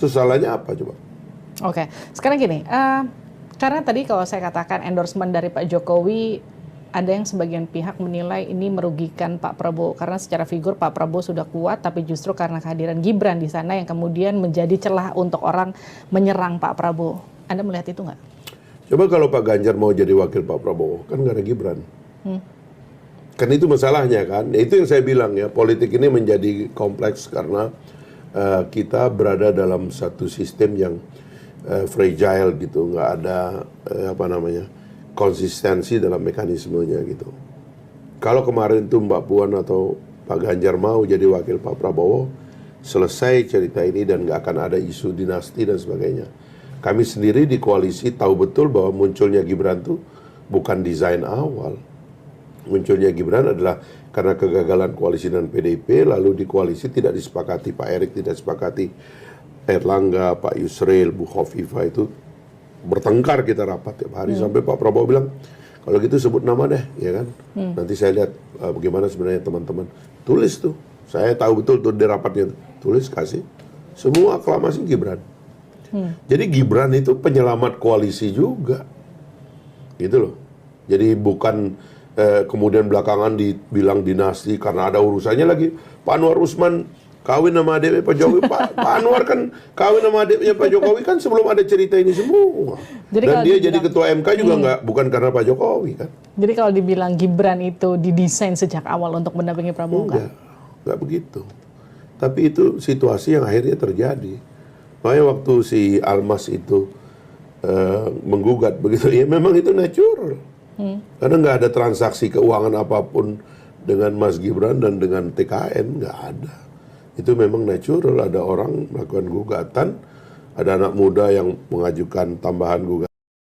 Salahnya apa coba? Oke, sekarang gini, karena tadi kalau saya katakan endorsement dari Pak Jokowi, ada yang sebagian pihak menilai ini merugikan Pak Prabowo karena secara figur Pak Prabowo sudah kuat, tapi justru karena kehadiran Gibran di sana yang kemudian menjadi celah untuk orang menyerang Pak Prabowo. Anda melihat itu nggak? Coba kalau Pak Ganjar mau jadi wakil Pak Prabowo, kan nggak ada Gibran. Kan itu masalahnya kan. Itu yang saya bilang ya, politik ini menjadi kompleks karena kita berada dalam satu sistem yang fragile gitu, nggak ada konsistensi dalam mekanismenya gitu. Kalau kemarin tuh Mbak Puan atau Pak Ganjar mau jadi wakil Pak Prabowo, selesai cerita ini dan nggak akan ada isu dinasti dan sebagainya. Kami sendiri di koalisi tahu betul bahwa munculnya Gibran tuh bukan desain awal. Munculnya Gibran adalah karena kegagalan koalisi dengan PDIP, lalu di koalisi tidak disepakati, Pak Erik tidak disepakati, Erlangga, Pak Yusril, Bu Khofifah itu bertengkar kita rapat tiap hari sampai Pak Prabowo bilang kalau gitu sebut nama deh, ya kan? Nanti saya lihat bagaimana sebenarnya teman-teman. Tulis tuh, saya tahu betul tuh di rapatnya, tulis kasih semua aklamasi Gibran. Jadi Gibran itu penyelamat koalisi juga, gitu loh. Jadi bukan kemudian belakangan dibilang dinasti karena ada urusannya lagi. Pak Anwar Usman kawin sama adiknya Pak Jokowi. Pak Anwar kan kawin sama adiknya Pak Jokowi kan sebelum ada cerita ini semua. Jadi dan dia jadi ketua MK juga bukan karena Pak Jokowi kan. Jadi kalau dibilang Gibran itu didesain sejak awal untuk mendampingi Prabowo kan? Enggak begitu. Tapi itu situasi yang akhirnya terjadi. Makanya waktu si Almas itu menggugat begitu, ya memang itu natural. Karena nggak ada transaksi keuangan apapun dengan Mas Gibran dan dengan TKN, nggak ada. Itu memang natural, ada orang melakukan gugatan, ada anak muda yang mengajukan tambahan gugatan.